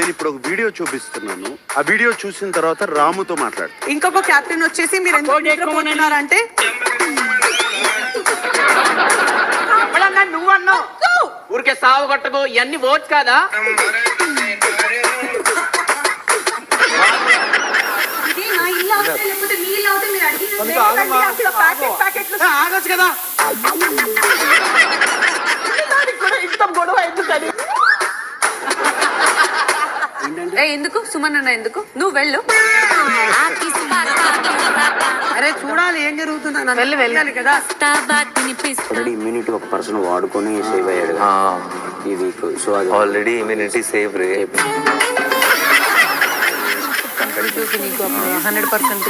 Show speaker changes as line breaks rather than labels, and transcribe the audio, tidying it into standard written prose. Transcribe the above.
నేను ఇప్పుడు ఒక వీడియో చూపిస్తున్నాను. ఆ వీడియో చూసిన తర్వాత రాముతో మాట్లాడు.
ఇంకొక కెప్టెన్ వచ్చేసి మీరు ఎందుకు నిద్రపోతున్నారంటే
నువ్వు అన్నావు ఊరికే సాగు కొట్టకు ఇవన్నీ ఓట్స్ కాదా?
ఆగొచ్చు కదా. ఇంత గొడవ ఎందుకని
ఎందుకు సుమన్ అన్న ఎందుకు నువ్వు వెళ్ళు.
అరే చూడాలి ఏం జరుగుతుందా వెళ్ళాలి కదా.
ఆల్రెడీ ఇమ్యూనిటీ ఒక పర్సన్ వాడుకొని సేవ్ అయ్యాడు ఈ వీక్. సో అది
ఆల్రెడీ ఇమ్యూనిటీ సేవ్ రే.
100%.